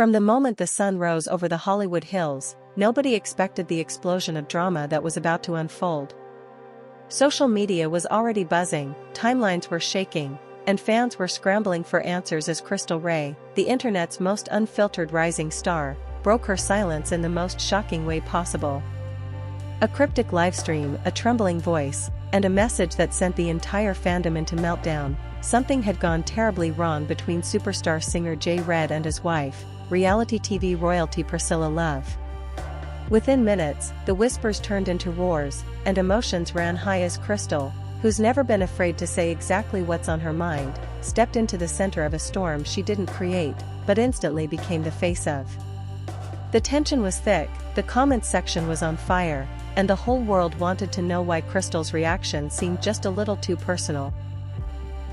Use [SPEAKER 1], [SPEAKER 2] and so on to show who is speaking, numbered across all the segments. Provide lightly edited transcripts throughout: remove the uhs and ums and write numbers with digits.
[SPEAKER 1] From the moment the sun rose over the Hollywood Hills, nobody expected the explosion of drama that was about to unfold. Social media was already buzzing, timelines were shaking, and fans were scrambling for answers as Crystal Ray, the internet's most unfiltered rising star, broke her silence in the most shocking way possible. A cryptic livestream, a trembling voice, and a message that sent the entire fandom into meltdown. Something had gone terribly wrong between superstar singer J. Red and his wife, reality TV royalty Priscilla Love. Within minutes, the whispers turned into roars, and emotions ran high as Crystal, who's never been afraid to say exactly what's on her mind, stepped into the center of a storm she didn't create, but instantly became the face of. The tension was thick, the comments section was on fire, and the whole world wanted to know why Crystal's reaction seemed just a little too personal.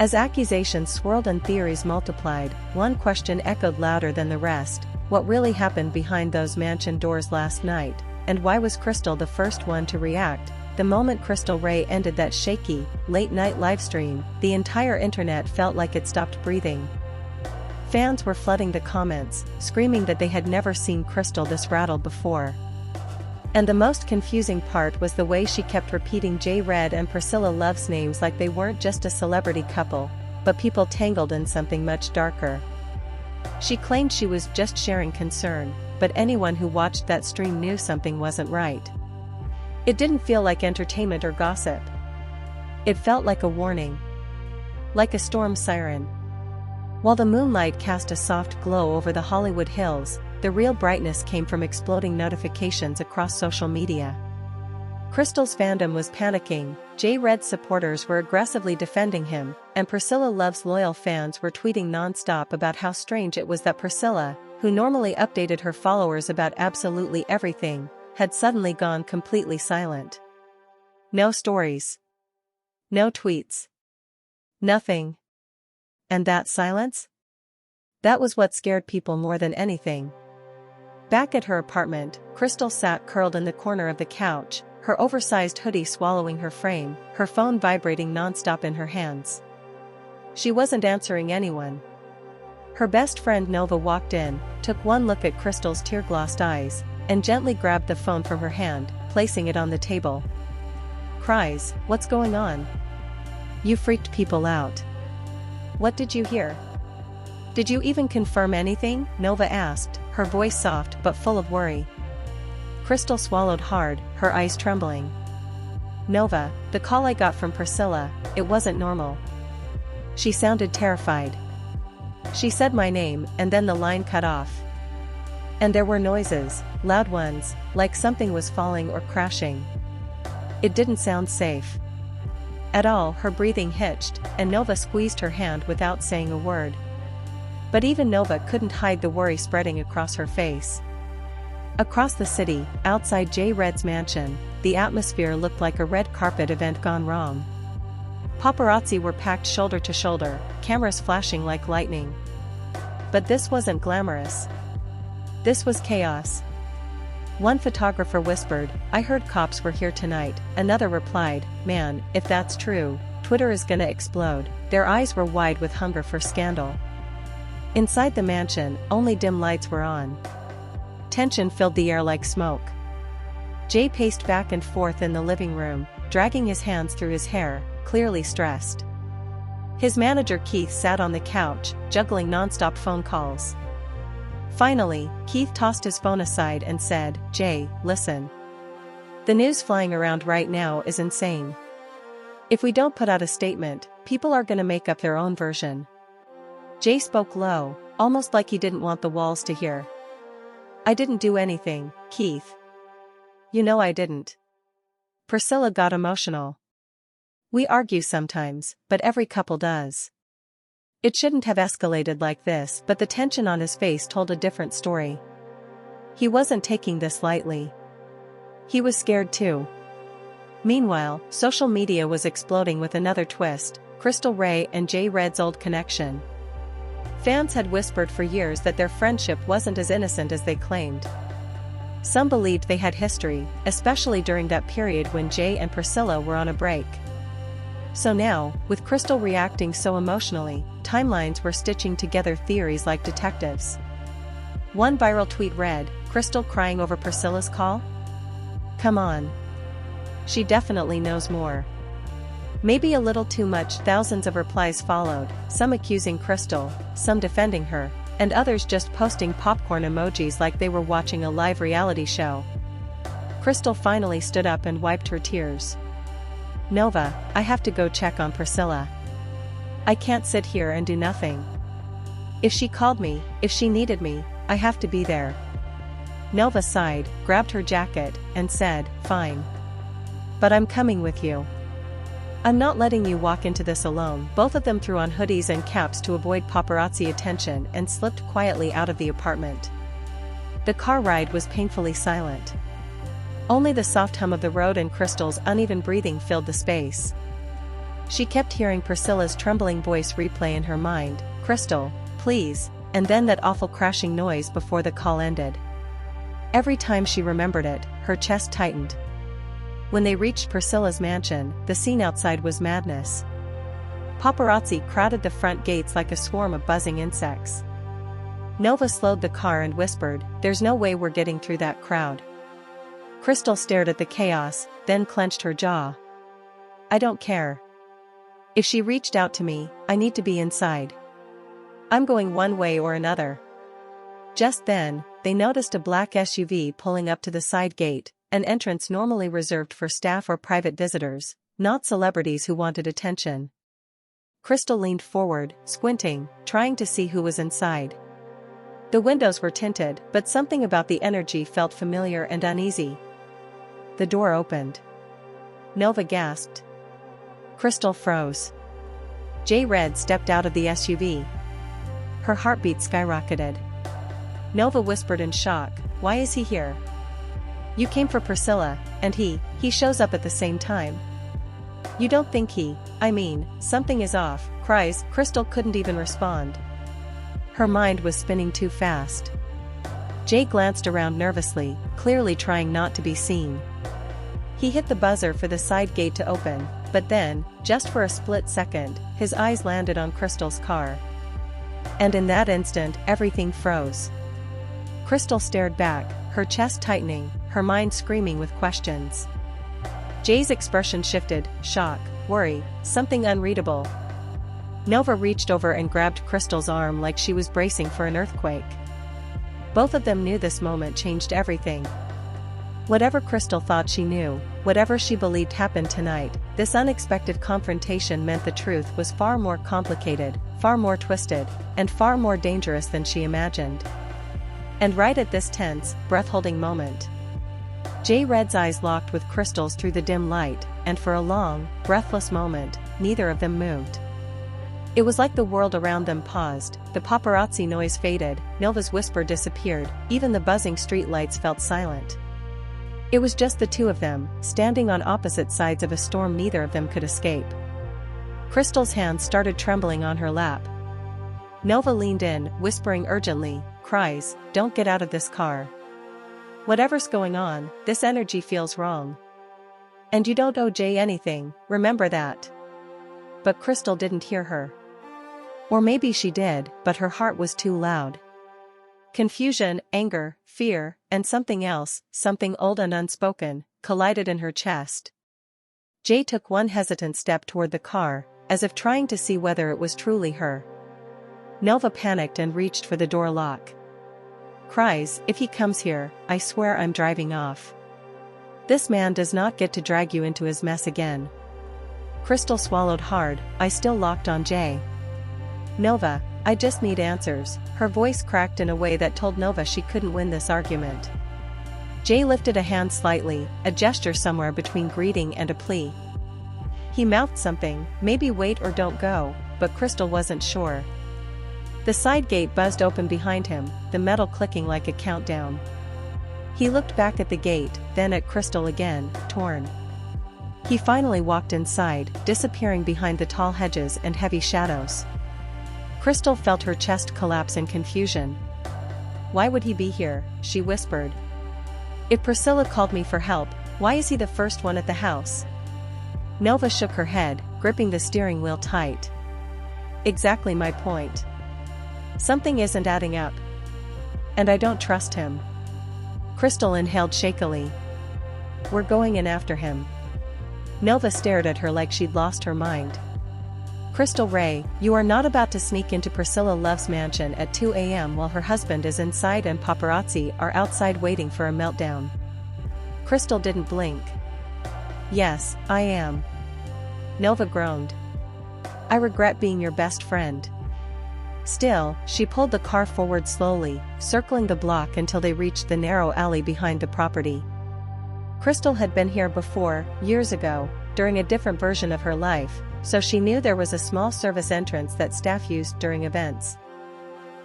[SPEAKER 1] As accusations swirled and theories multiplied, one question echoed louder than the rest: what really happened behind those mansion doors last night, and why was Crystal the first one to react? The moment Crystal Ray ended that shaky, late-night livestream, the entire internet felt like it stopped breathing. Fans were flooding the comments, screaming that they had never seen Crystal this rattled before. And the most confusing part was the way she kept repeating J. Red and Priscilla Love's names like they weren't just a celebrity couple, but people tangled in something much darker. She claimed she was just sharing concern, but anyone who watched that stream knew something wasn't right. It didn't feel like entertainment or gossip. It felt like a warning. Like a storm siren. While the moonlight cast a soft glow over the Hollywood Hills, the real brightness came from exploding notifications across social media. Crystal's fandom was panicking, J. Red's supporters were aggressively defending him, and Priscilla Love's loyal fans were tweeting non-stop about how strange it was that Priscilla, who normally updated her followers about absolutely everything, had suddenly gone completely silent. No stories. No tweets. Nothing. And that silence? That was what scared people more than anything. Back at her apartment, Crystal sat curled in the corner of the couch, her oversized hoodie swallowing her frame, her phone vibrating nonstop in her hands. She wasn't answering anyone. Her best friend Nova walked in, took one look at Crystal's tear-glossed eyes, and gently grabbed the phone from her hand, placing it on the table. Cries, "What's going on? You freaked people out. What did you hear? Did you even confirm anything?" Nova asked, her voice soft but full of worry. Crystal swallowed hard, her eyes trembling. "Nova, the call I got from Priscilla, it wasn't normal." She sounded terrified. "She said my name, and then the line cut off. And there were noises, loud ones, like something was falling or crashing. It didn't sound safe at all." Her breathing hitched, and Nova squeezed her hand without saying a word. But even Nova couldn't hide the worry spreading across her face. Across the city, outside J. Red's mansion, the atmosphere looked like a red carpet event gone wrong. Paparazzi were packed shoulder to shoulder, cameras flashing like lightning. But this wasn't glamorous. This was chaos. One photographer whispered, "I heard cops were here tonight." Another replied, "Man, if that's true, Twitter is gonna explode." Their eyes were wide with hunger for scandal. Inside the mansion, only dim lights were on. Tension filled the air like smoke. Jay paced back and forth in the living room, dragging his hands through his hair, clearly stressed. His manager Keith sat on the couch, juggling nonstop phone calls. Finally, Keith tossed his phone aside and said, "Jay, listen. The news flying around right now is insane. If we don't put out a statement, people are gonna make up their own version." Jay spoke low, almost like he didn't want the walls to hear. "I didn't do anything, Keith. You know I didn't." Priscilla got emotional. "We argue sometimes, but every couple does. It shouldn't have escalated like this." But the tension on his face told a different story. He wasn't taking this lightly. He was scared too. Meanwhile, social media was exploding with another twist: Crystal Ray and J. Red's old connection. Fans had whispered for years that their friendship wasn't as innocent as they claimed. Some believed they had history, especially during that period when Jay and Priscilla were on a break. So now, with Crystal reacting so emotionally, timelines were stitching together theories like detectives. One viral tweet read, "Crystal crying over Priscilla's call? Come on. She definitely knows more. Maybe a little too much." Thousands of replies followed, some accusing Crystal, some defending her, and others just posting popcorn emojis like they were watching a live reality show. Crystal finally stood up and wiped her tears. "Nova, I have to go check on Priscilla. I can't sit here and do nothing. If she called me, if she needed me, I have to be there." Nova sighed, grabbed her jacket, and said, "Fine. But I'm coming with you. I'm not letting you walk into this alone." Both of them threw on hoodies and caps to avoid paparazzi attention and slipped quietly out of the apartment. The car ride was painfully silent. Only the soft hum of the road and Crystal's uneven breathing filled the space. She kept hearing Priscilla's trembling voice replay in her mind, "Crystal, please," and then that awful crashing noise before the call ended. Every time she remembered it, her chest tightened. When they reached Priscilla's mansion, the scene outside was madness. Paparazzi crowded the front gates like a swarm of buzzing insects. Nova slowed the car and whispered, "There's no way we're getting through that crowd." Crystal stared at the chaos, then clenched her jaw. "I don't care. If she reached out to me, I need to be inside. I'm going one way or another." Just then, they noticed a black SUV pulling up to the side gate, an entrance normally reserved for staff or private visitors, not celebrities who wanted attention. Crystal leaned forward, squinting, trying to see who was inside. The windows were tinted, but something about the energy felt familiar and uneasy. The door opened. Nova gasped. Crystal froze. J. Red stepped out of the SUV. Her heartbeat skyrocketed. Nova whispered in shock, "Why is he here? You came for Priscilla, and he shows up at the same time. You don't think something is off." Cries. Crystal couldn't even respond. Her mind was spinning too fast. Jay glanced around nervously, clearly trying not to be seen. He hit the buzzer for the side gate to open, but then, just for a split second, his eyes landed on Crystal's car. And in that instant, everything froze. Crystal stared back, her chest tightening, her mind screaming with questions. Jay's expression shifted, shock, worry, something unreadable. Nova reached over and grabbed Crystal's arm like she was bracing for an earthquake. Both of them knew this moment changed everything. Whatever Crystal thought she knew, whatever she believed happened tonight, this unexpected confrontation meant the truth was far more complicated, far more twisted, and far more dangerous than she imagined. And right at this tense, breath-holding moment, J. Red's eyes locked with Crystal's through the dim light, and for a long, breathless moment, neither of them moved. It was like the world around them paused, the paparazzi noise faded, Nova's whisper disappeared, even the buzzing streetlights felt silent. It was just the two of them, standing on opposite sides of a storm neither of them could escape. Crystal's hands started trembling on her lap. Nova leaned in, whispering urgently, "Cries, don't get out of this car. Whatever's going on, this energy feels wrong. And you don't owe Jay anything, remember that." But Crystal didn't hear her. Or maybe she did, but her heart was too loud. Confusion, anger, fear, and something else, something old and unspoken, collided in her chest. Jay took one hesitant step toward the car, as if trying to see whether it was truly her. Nova panicked and reached for the door lock. "Cries, if he comes here, I swear I'm driving off. This man does not get to drag you into his mess again." Crystal swallowed hard, eyes still locked on Jay. "Nova, I just need answers." Her voice cracked in a way that told Nova she couldn't win this argument. Jay lifted a hand slightly, a gesture somewhere between greeting and a plea. He mouthed something, maybe wait or don't go, but Crystal wasn't sure. The side gate buzzed open behind him, the metal clicking like a countdown. He looked back at the gate, then at Crystal again, torn. He finally walked inside, disappearing behind the tall hedges and heavy shadows. Crystal felt her chest collapse in confusion. "Why would he be here?" she whispered. "If Priscilla called me for help, why is he the first one at the house?" Nova shook her head, gripping the steering wheel tight. "Exactly my point. Something isn't adding up. And I don't trust him. Crystal inhaled shakily. We're going in after him. Nova stared at her like she'd lost her mind. Crystal Ray, you are not about to sneak into Priscilla Love's mansion at 2 a.m. while her husband is inside and paparazzi are outside waiting for a meltdown. Crystal didn't blink. Yes, I am. Nova groaned. I regret being your best friend. Still, she pulled the car forward slowly, circling the block until they reached the narrow alley behind the property. Crystal had been here before, years ago, during a different version of her life, so she knew there was a small service entrance that staff used during events.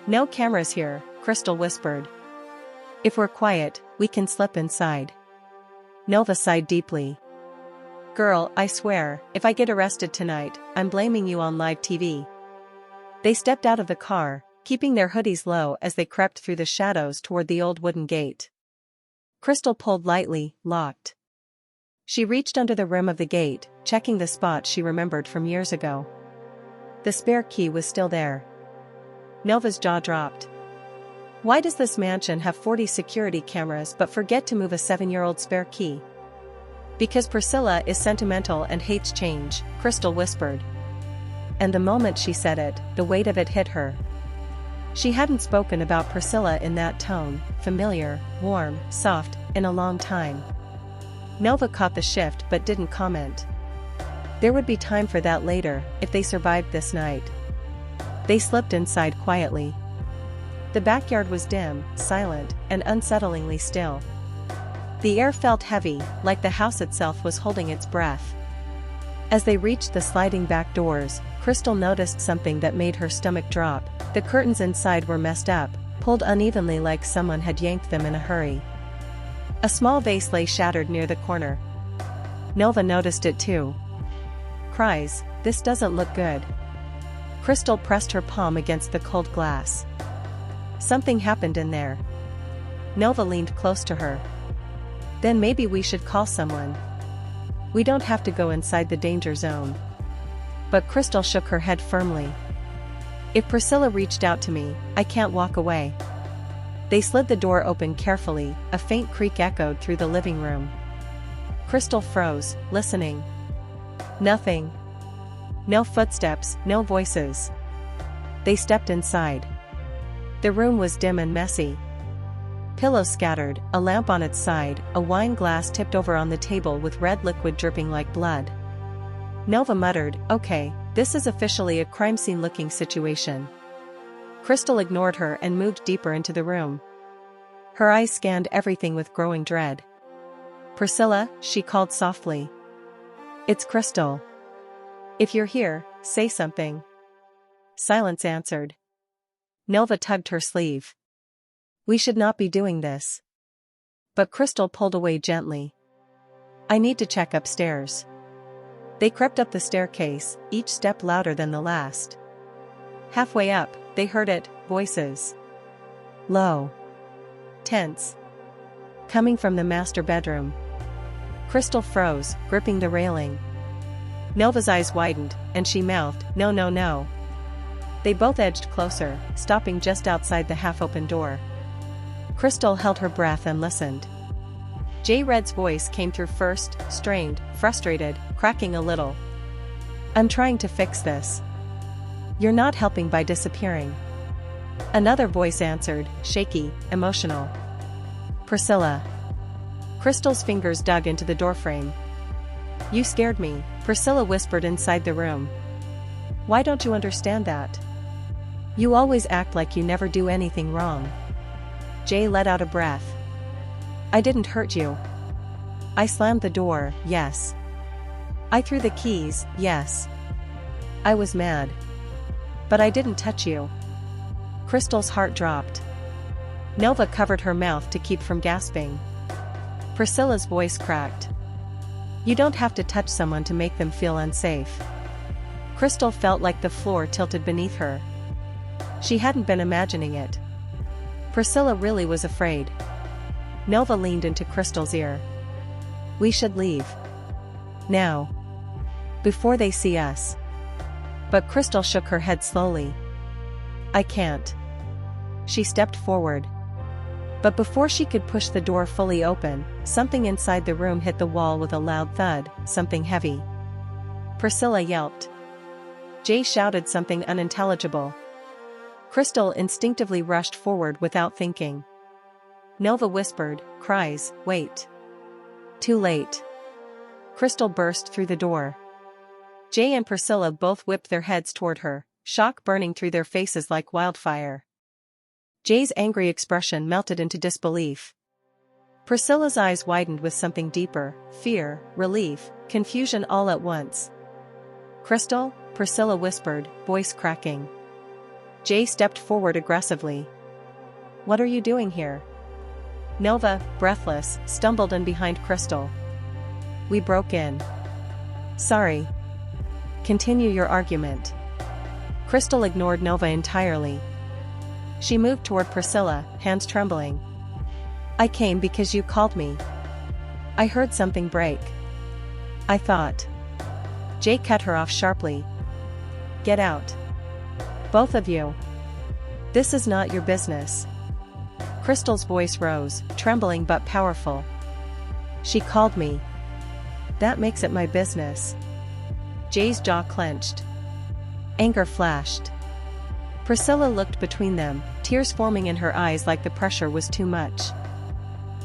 [SPEAKER 1] No cameras here, Crystal whispered. If we're quiet, we can slip inside. Nova sighed deeply. Girl, I swear, if I get arrested tonight, I'm blaming you on live TV. They stepped out of the car, keeping their hoodies low as they crept through the shadows toward the old wooden gate. Crystal pulled lightly, locked. She reached under the rim of the gate, checking the spot she remembered from years ago. The spare key was still there. Nova's jaw dropped. Why does this mansion have 40 security cameras but forget to move a 7-year-old spare key? Because Priscilla is sentimental and hates change, Crystal whispered. And the moment she said it, the weight of it hit her. She hadn't spoken about Priscilla in that tone, familiar, warm, soft, in a long time. Nova caught the shift but didn't comment. There would be time for that later, if they survived this night. They slipped inside quietly. The backyard was dim, silent, and unsettlingly still. The air felt heavy, like the house itself was holding its breath. As they reached the sliding back doors, Crystal noticed something that made her stomach drop. The curtains inside were messed up, pulled unevenly like someone had yanked them in a hurry. A small vase lay shattered near the corner. Nova noticed it too. Cries, this doesn't look good. Crystal pressed her palm against the cold glass. Something happened in there. Nova leaned close to her. Then maybe we should call someone. We don't have to go inside the danger zone. But Crystal shook her head firmly. If Priscilla reached out to me, I can't walk away. They slid the door open carefully, a faint creak echoed through the living room. Crystal froze, listening. Nothing. No footsteps, no voices. They stepped inside. The room was dim and messy. Pillows scattered, a lamp on its side, a wine glass tipped over on the table with red liquid dripping like blood. Nova muttered, okay, this is officially a crime scene looking situation. Crystal ignored her and moved deeper into the room. Her eyes scanned everything with growing dread. Priscilla, she called softly. It's Crystal. If you're here, say something. Silence answered. Nova tugged her sleeve. We should not be doing this. But Crystal pulled away gently. I need to check upstairs. They crept up the staircase, each step louder than the last. Halfway up, they heard it, voices. Low. Tense. Coming from the master bedroom. Crystal froze, gripping the railing. Nova's eyes widened, and she mouthed, no, no, no. They both edged closer, stopping just outside the half-open door. Crystal held her breath and listened. J. Red's voice came through first, strained, frustrated, cracking a little. I'm trying to fix this. You're not helping by disappearing. Another voice answered, shaky, emotional. Priscilla. Crystal's fingers dug into the doorframe. You scared me, Priscilla whispered inside the room. Why don't you understand that? You always act like you never do anything wrong. Jay let out a breath. I didn't hurt you. I slammed the door, yes. I threw the keys, yes. I was mad. But I didn't touch you. Crystal's heart dropped. Nova covered her mouth to keep from gasping. Priscilla's voice cracked. You don't have to touch someone to make them feel unsafe. Crystal felt like the floor tilted beneath her. She hadn't been imagining it. Priscilla really was afraid. Nova leaned into Crystal's ear. We should leave. Now. Before they see us. But Crystal shook her head slowly. I can't. She stepped forward. But before she could push the door fully open, something inside the room hit the wall with a loud thud, something heavy. Priscilla yelped. Jay shouted something unintelligible. Crystal instinctively rushed forward without thinking. Nova whispered, cries, wait. Too late. Crystal burst through the door. Jay and Priscilla both whipped their heads toward her, shock burning through their faces like wildfire. Jay's angry expression melted into disbelief. Priscilla's eyes widened with something deeper, fear, relief, confusion all at once. Crystal? Priscilla whispered, voice cracking. Jay stepped forward aggressively. What are you doing here? Nova, breathless, stumbled in behind Crystal. We broke in. Sorry. Continue your argument. Crystal ignored Nova entirely. She moved toward Priscilla, hands trembling. I came because you called me. I heard something break. I thought. Jay cut her off sharply. Get out. Both of you. This is not your business. Crystal's voice rose, trembling but powerful. She called me. That makes it my business. Jay's jaw clenched. Anger flashed. Priscilla looked between them, tears forming in her eyes like the pressure was too much.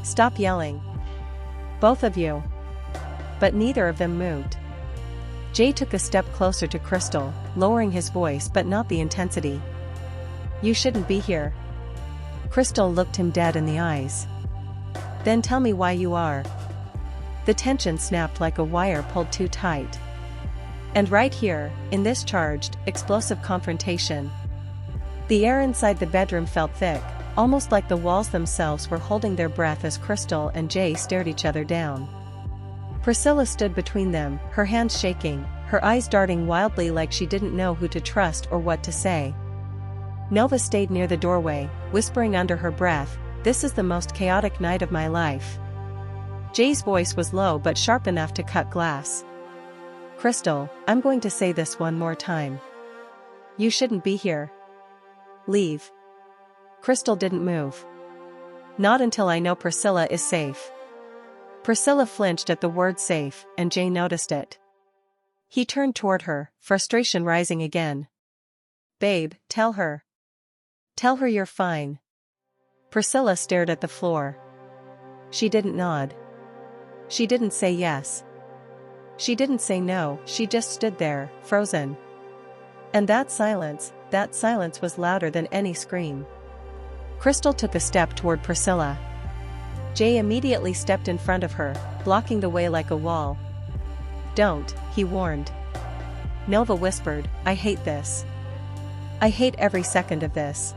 [SPEAKER 1] Stop yelling. Both of you. But neither of them moved. Jay took a step closer to Crystal, lowering his voice but not the intensity. You shouldn't be here. Crystal looked him dead in the eyes. Then tell me why you are. The tension snapped like a wire pulled too tight. And right here, in this charged, explosive confrontation, the air inside the bedroom felt thick, almost like the walls themselves were holding their breath as Crystal and Jay stared each other down. Priscilla stood between them, her hands shaking, her eyes darting wildly like she didn't know who to trust or what to say. Nova stayed near the doorway, whispering under her breath, "This is the most chaotic night of my life." Jay's voice was low but sharp enough to cut glass. Crystal, I'm going to say this one more time. You shouldn't be here. Leave. Crystal didn't move. Not until I know Priscilla is safe. Priscilla flinched at the word safe, and Jay noticed it. He turned toward her, frustration rising again. Babe, tell her. Tell her you're fine. Priscilla stared at the floor. She didn't nod. She didn't say yes. She didn't say no, she just stood there, frozen. And that silence was louder than any scream. Crystal took a step toward Priscilla. Jay immediately stepped in front of her, blocking the way like a wall. Don't, he warned. Nova whispered, I hate this. I hate every second of this.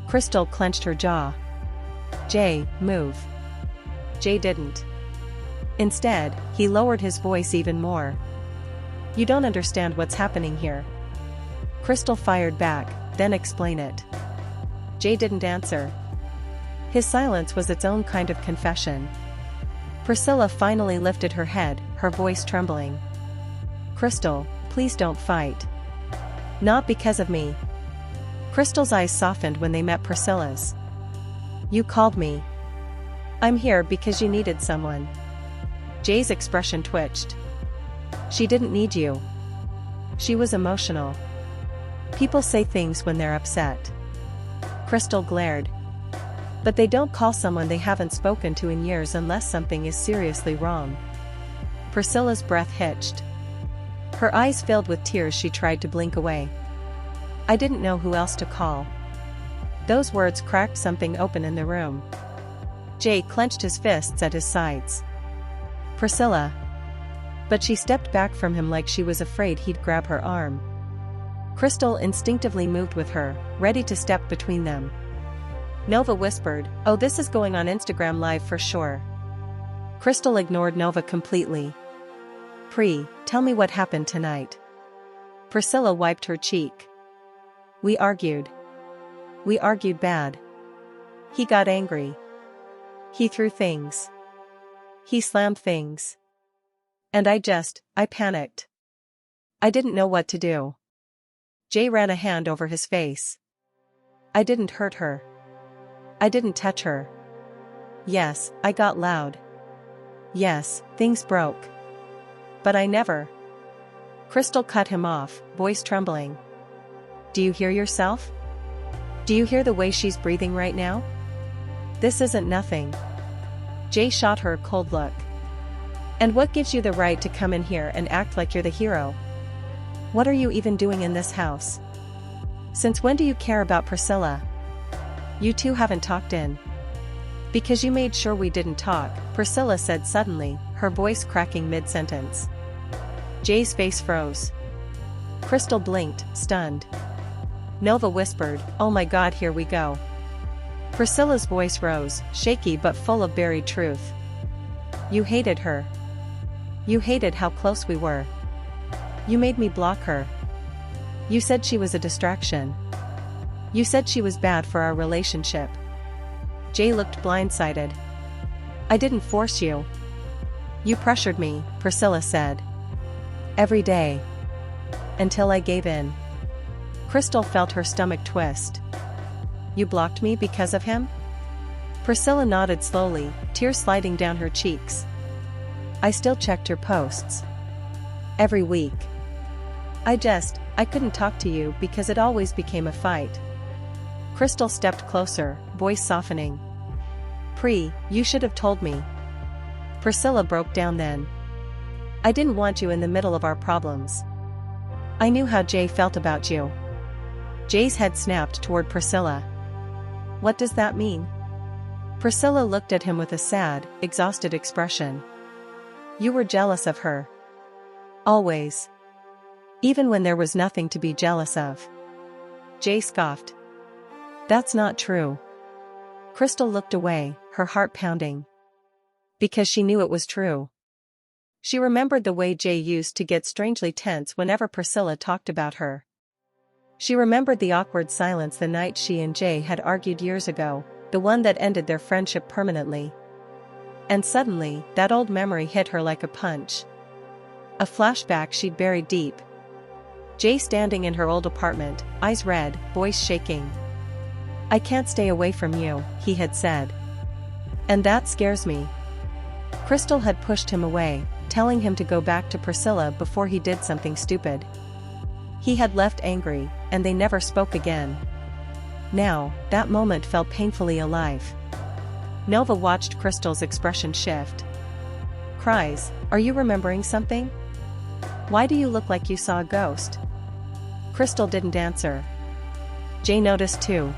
[SPEAKER 1] Crystal clenched her jaw. Jay, move. Jay didn't. Instead, he lowered his voice even more. You don't understand what's happening here. Crystal fired back, then explain it. Jay didn't answer. His silence was its own kind of confession. Priscilla finally lifted her head, her voice trembling. Crystal, please don't fight. Not because of me. Crystal's eyes softened when they met Priscilla's. You called me. I'm here because you needed someone. Jay's expression twitched. She didn't need you. She was emotional. People say things when they're upset. Crystal glared. But they don't call someone they haven't spoken to in years unless something is seriously wrong. Priscilla's breath hitched. Her eyes filled with tears. She tried to blink away. I didn't know who else to call. Those words cracked something open in the room. Jay clenched his fists at his sides. Priscilla. But she stepped back from him like she was afraid he'd grab her arm. Crystal instinctively moved with her, ready to step between them. Nova whispered, oh, this is going on Instagram Live for sure. Crystal ignored Nova completely. Tell me what happened tonight. Priscilla wiped her cheek. We argued. We argued bad. He got angry. He threw things. He slammed things. And I panicked. I didn't know what to do. Jay ran a hand over his face. I didn't hurt her. I didn't touch her. Yes, I got loud. Yes, things broke. But I never. Crystal cut him off, voice trembling. Do you hear yourself? Do you hear the way she's breathing right now? This isn't nothing. Jay shot her a cold look. And what gives you the right to come in here and act like you're the hero? What are you even doing in this house? Since when do you care about Priscilla? You two haven't talked in. Because you made sure we didn't talk, Priscilla said suddenly, her voice cracking mid-sentence. Jay's face froze. Crystal blinked, stunned. Nova whispered, "Oh my God, here we go." Priscilla's voice rose, shaky but full of buried truth. You hated her. You hated how close we were. You made me block her. You said she was a distraction. You said she was bad for our relationship. Jay looked blindsided. I didn't force you. You pressured me, Priscilla said. Every day. Until I gave in. Crystal felt her stomach twist. You blocked me because of him? Priscilla nodded slowly, tears sliding down her cheeks. I still checked your posts. Every week. I couldn't talk to you because it always became a fight. Crystal stepped closer, voice softening. You should have told me. Priscilla broke down then. I didn't want you in the middle of our problems. I knew how Jay felt about you. Jay's head snapped toward Priscilla. What does that mean? Priscilla looked at him with a sad, exhausted expression. You were jealous of her. Always. Even when there was nothing to be jealous of. Jay scoffed. That's not true. Crystal looked away, her heart pounding. Because she knew it was true. She remembered the way Jay used to get strangely tense whenever Priscilla talked about her. She remembered the awkward silence the night she and Jay had argued years ago, the one that ended their friendship permanently. And suddenly, that old memory hit her like a punch. A flashback she'd buried deep. Jay standing in her old apartment, eyes red, voice shaking. I can't stay away from you, he had said. And that scares me. Crystal had pushed him away, telling him to go back to Priscilla before he did something stupid. He had left angry, and they never spoke again. Now, that moment felt painfully alive. Nova watched Crystal's expression shift. Cries, are you remembering something? Why do you look like you saw a ghost? Crystal didn't answer. Jay noticed too.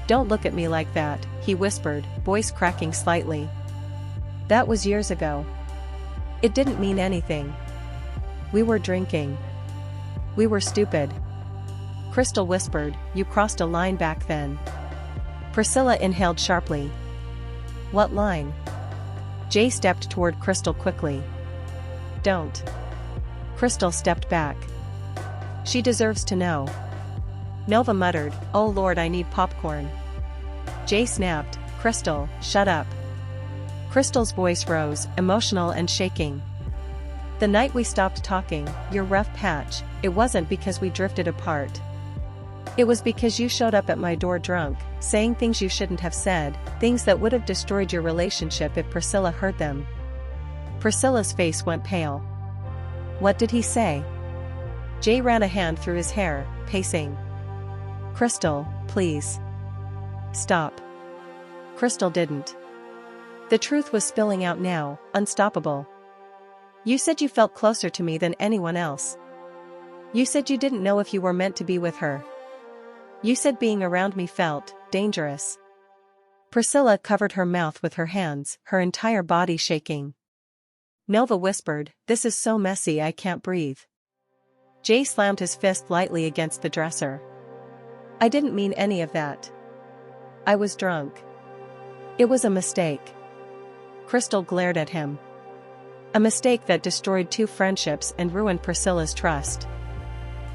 [SPEAKER 1] Don't look at me like that, he whispered, voice cracking slightly. That was years ago. It didn't mean anything. We were drinking. We were stupid. Crystal whispered, you crossed a line back then. Priscilla inhaled sharply. What line? Jay stepped toward Crystal quickly. Don't. Crystal stepped back. She deserves to know. Nova muttered, oh Lord, I need popcorn. Jay snapped, Crystal, shut up. Crystal's voice rose, emotional and shaking. The night we stopped talking, your rough patch, it wasn't because we drifted apart. It was because you showed up at my door drunk, saying things you shouldn't have said, things that would have destroyed your relationship if Priscilla heard them. Priscilla's face went pale. What did he say? Jay ran a hand through his hair, pacing. Crystal, please. Stop. Crystal didn't. The truth was spilling out now, unstoppable. You said you felt closer to me than anyone else. You said you didn't know if you were meant to be with her. You said being around me felt dangerous. Priscilla covered her mouth with her hands, her entire body shaking. Nova whispered, this is so messy I can't breathe. Jay slammed his fist lightly against the dresser. I didn't mean any of that. I was drunk. It was a mistake. Crystal glared at him. A mistake that destroyed 2 friendships and ruined Priscilla's trust.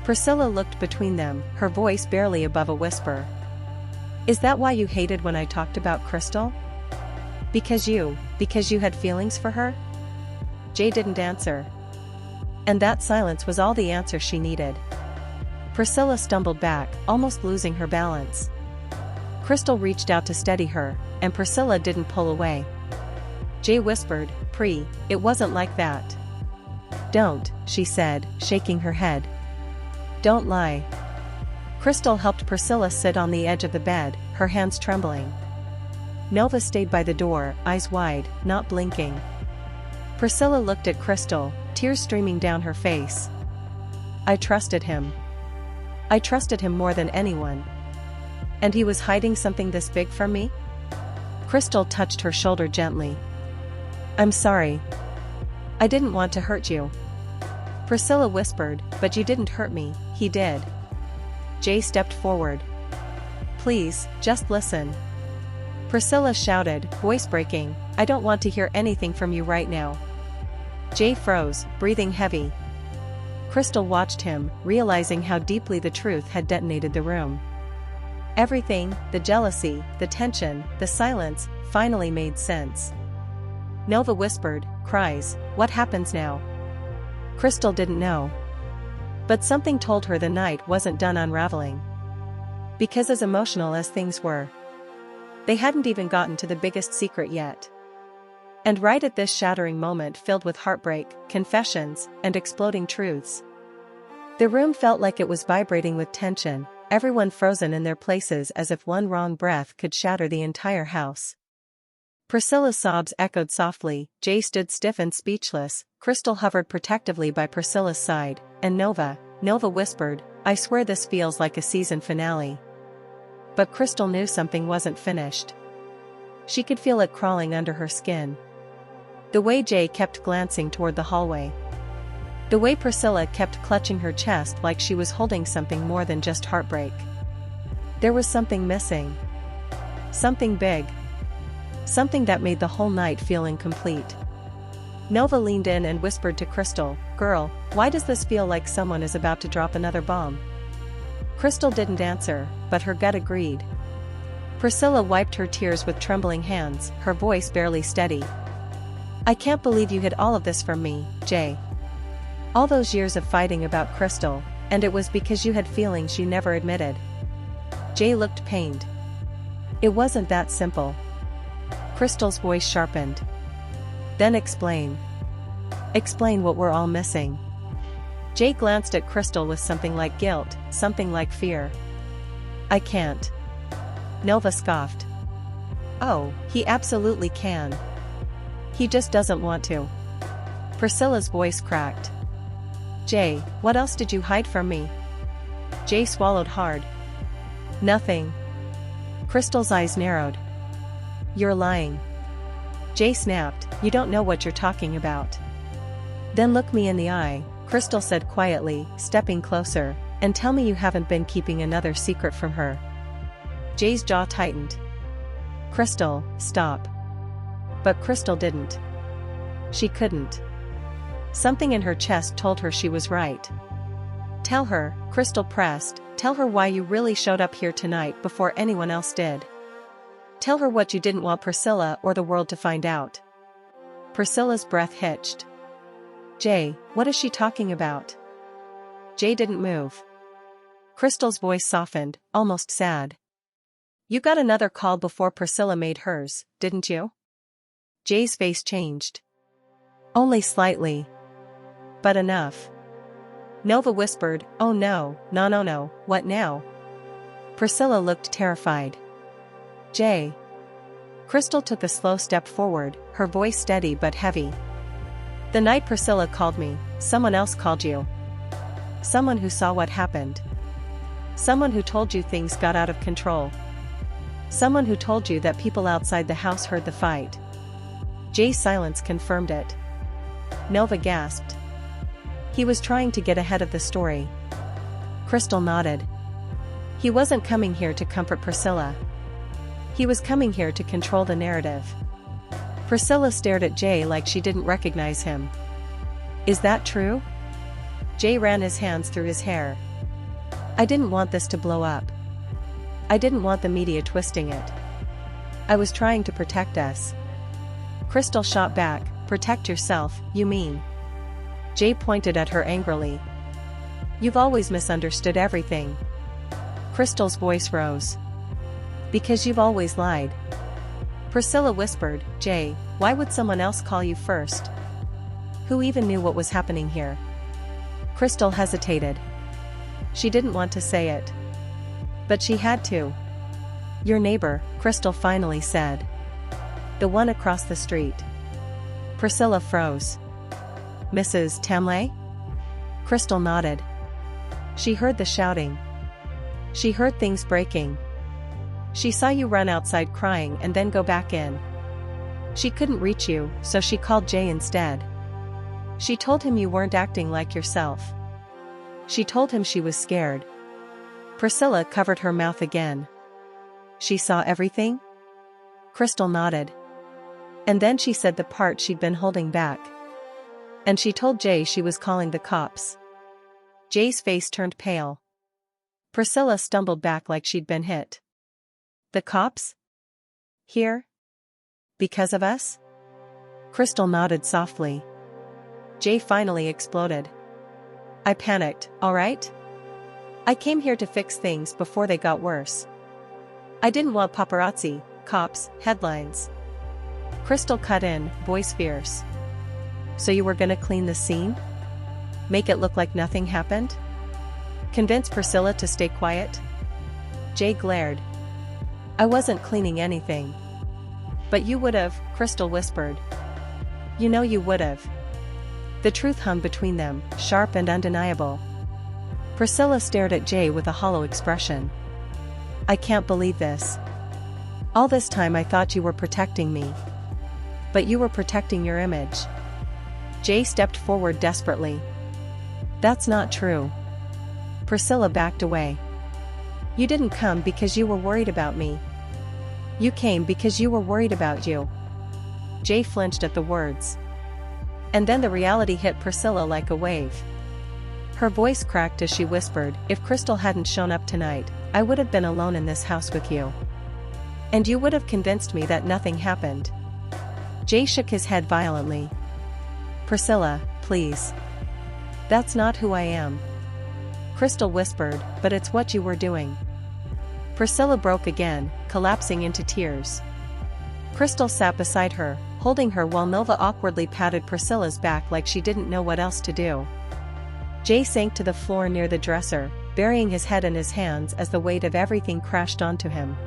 [SPEAKER 1] Priscilla looked between them, her voice barely above a whisper. Is that why you hated when I talked about Crystal? Because you had feelings for her? Jay didn't answer. And that silence was all the answer she needed. Priscilla stumbled back, almost losing her balance. Crystal reached out to steady her, and Priscilla didn't pull away. Jay whispered, "It wasn't like that." "Don't," she said, shaking her head. "Don't lie." Crystal helped Priscilla sit on the edge of the bed, her hands trembling. Nova stayed by the door, eyes wide, not blinking. Priscilla looked at Crystal, tears streaming down her face. "I trusted him. I trusted him more than anyone. And he was hiding something this big from me?" Crystal touched her shoulder gently. "I'm sorry. I didn't want to hurt you." Priscilla whispered, "But you didn't hurt me, he did." Jay stepped forward. "Please, just listen." Priscilla shouted, voice breaking, "I don't want to hear anything from you right now." Jay froze, breathing heavy. Crystal watched him, realizing how deeply the truth had detonated the room. Everything, the jealousy, the tension, the silence, finally made sense. Nova whispered, "Cries, what happens now?" Crystal didn't know. But something told her the night wasn't done unraveling. Because as emotional as things were, they hadn't even gotten to the biggest secret yet. And right at this shattering moment filled with heartbreak, confessions, and exploding truths, the room felt like it was vibrating with tension, everyone frozen in their places as if one wrong breath could shatter the entire house. Priscilla's sobs echoed softly, Jay stood stiff and speechless, Crystal hovered protectively by Priscilla's side, and Nova whispered, "I swear this feels like a season finale." But Crystal knew something wasn't finished. She could feel it crawling under her skin. The way Jay kept glancing toward the hallway. The way Priscilla kept clutching her chest like she was holding something more than just heartbreak. There was something missing. Something big. Something that made the whole night feel incomplete. Nova leaned in and whispered to Crystal, "Girl, why does this feel like someone is about to drop another bomb?" Crystal didn't answer, but her gut agreed. Priscilla wiped her tears with trembling hands, her voice barely steady. "I can't believe you hid all of this from me, Jay. All those years of fighting about Crystal, and it was because you had feelings you never admitted." Jay looked pained. "It wasn't that simple." Crystal's voice sharpened. "Then explain. Explain what we're all missing." Jay glanced at Crystal with something like guilt, something like fear. "I can't." Nova scoffed. "Oh, he absolutely can. He just doesn't want to." Priscilla's voice cracked. "Jay, what else did you hide from me?" Jay swallowed hard. "Nothing." Crystal's eyes narrowed. "You're lying." Jay snapped, "You don't know what you're talking about." "Then look me in the eye," Crystal said quietly, stepping closer, "and tell me you haven't been keeping another secret from her." Jay's jaw tightened. "Crystal, stop." But Crystal didn't. She couldn't. Something in her chest told her she was right. "Tell her," Crystal pressed, "tell her why you really showed up here tonight before anyone else did. Tell her what you didn't want Priscilla or the world to find out." Priscilla's breath hitched. "Jay, what is she talking about?" Jay didn't move. Crystal's voice softened, almost sad. "You got another call before Priscilla made hers, didn't you?" Jay's face changed. "Only slightly. But enough." Nova whispered, "Oh no, no, what now?" Priscilla looked terrified. "Jay." Crystal took a slow step forward, her voice steady but heavy. "The night Priscilla called me, someone else called you. Someone who saw what happened. Someone who told you things got out of control. Someone who told you that people outside the house heard the fight." Jay's silence confirmed it. Nova gasped. He was trying to get ahead of the story. Crystal nodded. He wasn't coming here to comfort Priscilla. He was coming here to control the narrative. Priscilla stared at Jay like she didn't recognize him. "Is that true?" Jay ran his hands through his hair. "I didn't want this to blow up. I didn't want the media twisting it. I was trying to protect us." Crystal shot back, "Protect yourself, you mean?" Jay pointed at her angrily. "You've always misunderstood everything." Crystal's voice rose. Because you've always lied. Priscilla whispered, Jay, why would someone else call you first? Who even knew what was happening here? Crystal hesitated. She didn't want to say it. But she had to. Your neighbor, Crystal finally said. The one across the street. Priscilla froze. Mrs. Tamley? Crystal nodded. She heard the shouting. She heard things breaking. She saw you run outside crying and then go back in. She couldn't reach you, so she called Jay instead. She told him you weren't acting like yourself. She told him she was scared. Priscilla covered her mouth again. She saw everything? Crystal nodded. And then she said the part she'd been holding back. And she told Jay she was calling the cops. Jay's face turned pale. Priscilla stumbled back like she'd been hit. The cops? Here? Because of us? Crystal nodded softly. Jay finally exploded. I panicked, all right? I came here to fix things before they got worse. I didn't want paparazzi, cops, headlines. Crystal cut in, voice fierce. So you were gonna clean the scene? Make it look like nothing happened? Convince Priscilla to stay quiet? Jay glared. I wasn't cleaning anything. But you would've, Crystal whispered. You know you would've. The truth hung between them, sharp and undeniable. Priscilla stared at Jay with a hollow expression. I can't believe this. All this time I thought you were protecting me. But you were protecting your image. Jay stepped forward desperately. That's not true. Priscilla backed away. You didn't come because you were worried about me. You came because you were worried about you. Jay flinched at the words. And then the reality hit Priscilla like a wave. Her voice cracked as she whispered, if Crystal hadn't shown up tonight, I would have been alone in this house with you. And you would have convinced me that nothing happened. Jay shook his head violently. Priscilla, please. That's not who I am. Crystal whispered, but it's what you were doing. Priscilla broke again, collapsing into tears. Crystal sat beside her, holding her while Nova awkwardly patted Priscilla's back like she didn't know what else to do. Jay sank to the floor near the dresser, burying his head in his hands as the weight of everything crashed onto him.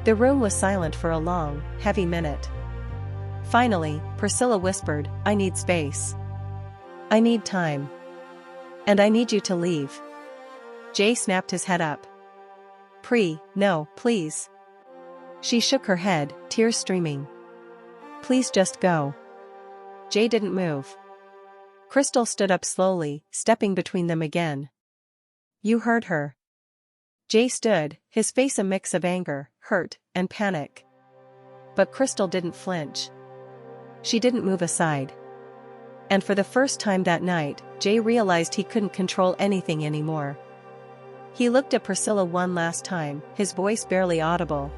[SPEAKER 1] The room was silent for a long, heavy minute. Finally, Priscilla whispered, I need space. I need time. And I need you to leave. Jay snapped his head up. No, please. She shook her head, tears streaming. Please just go. Jay didn't move. Crystal stood up slowly, stepping between them again. You heard her. Jay stood, his face a mix of anger, hurt, and panic. But Crystal didn't flinch. She didn't move aside. And for the first time that night, Jay realized he couldn't control anything anymore. He looked at Priscilla one last time, his voice barely audible.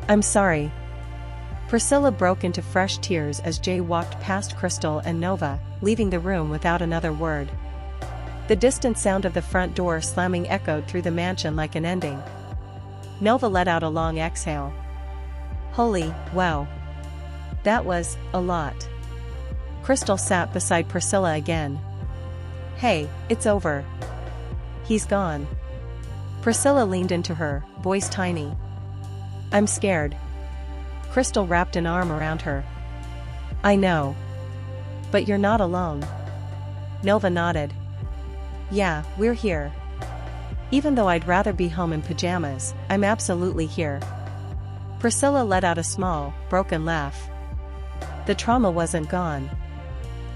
[SPEAKER 1] I'm sorry. Priscilla broke into fresh tears as Jay walked past Crystal and Nova, leaving the room without another word. The distant sound of the front door slamming echoed through the mansion like an ending. Nova let out a long exhale. Holy, wow. That was a lot. Crystal sat beside Priscilla again. Hey, it's over. He's gone. Priscilla leaned into her, voice tiny. I'm scared. Crystal wrapped an arm around her. I know. But you're not alone. Nova nodded. Yeah, we're here. Even though I'd rather be home in pajamas, I'm absolutely here. Priscilla let out a small, broken laugh. The trauma wasn't gone.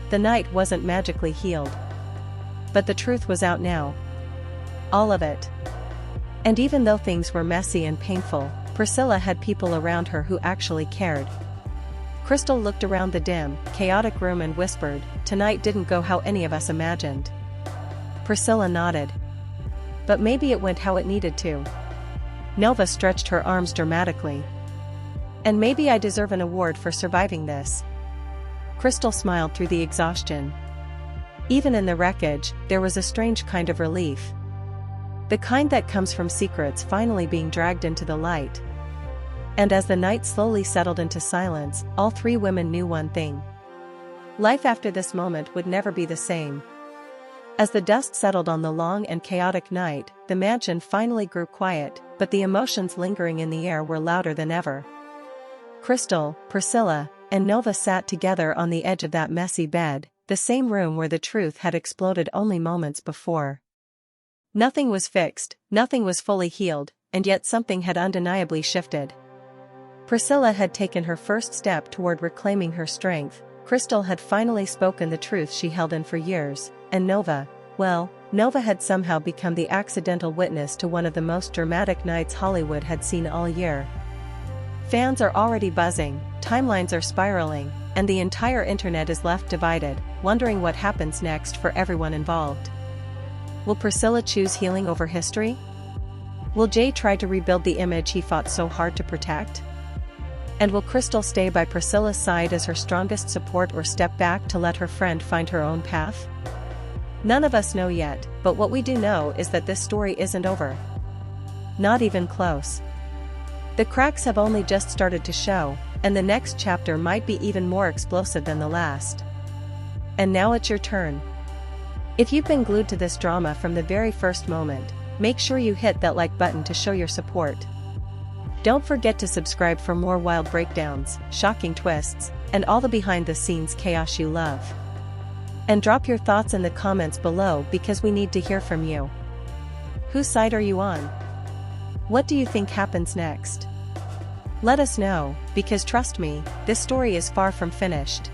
[SPEAKER 1] The night wasn't magically healed. But the truth was out now. All of it. And even though things were messy and painful, Priscilla had people around her who actually cared. Crystal looked around the dim, chaotic room and whispered, tonight didn't go how any of us imagined. Priscilla nodded. But maybe it went how it needed to. Nova stretched her arms dramatically. And maybe I deserve an award for surviving this. Crystal smiled through the exhaustion. Even in the wreckage, there was a strange kind of relief. The kind that comes from secrets finally being dragged into the light. And as the night slowly settled into silence, all three women knew one thing. Life after this moment would never be the same. As the dust settled on the long and chaotic night, the mansion finally grew quiet, but the emotions lingering in the air were louder than ever. Crystal, Priscilla, and Nova sat together on the edge of that messy bed, the same room where the truth had exploded only moments before. Nothing was fixed, nothing was fully healed, and yet something had undeniably shifted. Priscilla had taken her first step toward reclaiming her strength, Crystal had finally spoken the truth she held in for years, and Nova had somehow become the accidental witness to one of the most dramatic nights Hollywood had seen all year. Fans are already buzzing, timelines are spiraling, and the entire internet is left divided, wondering what happens next for everyone involved. Will Priscilla choose healing over history? Will Jay try to rebuild the image he fought so hard to protect? And will Crystal stay by Priscilla's side as her strongest support or step back to let her friend find her own path? None of us know yet, but what we do know is that this story isn't over. Not even close. The cracks have only just started to show, and the next chapter might be even more explosive than the last. And now it's your turn. If you've been glued to this drama from the very first moment, make sure you hit that like button to show your support. Don't forget to subscribe for more wild breakdowns, shocking twists, and all the behind-the-scenes chaos you love. And drop your thoughts in the comments below because we need to hear from you. Whose side are you on? What do you think happens next? Let us know, because trust me, this story is far from finished.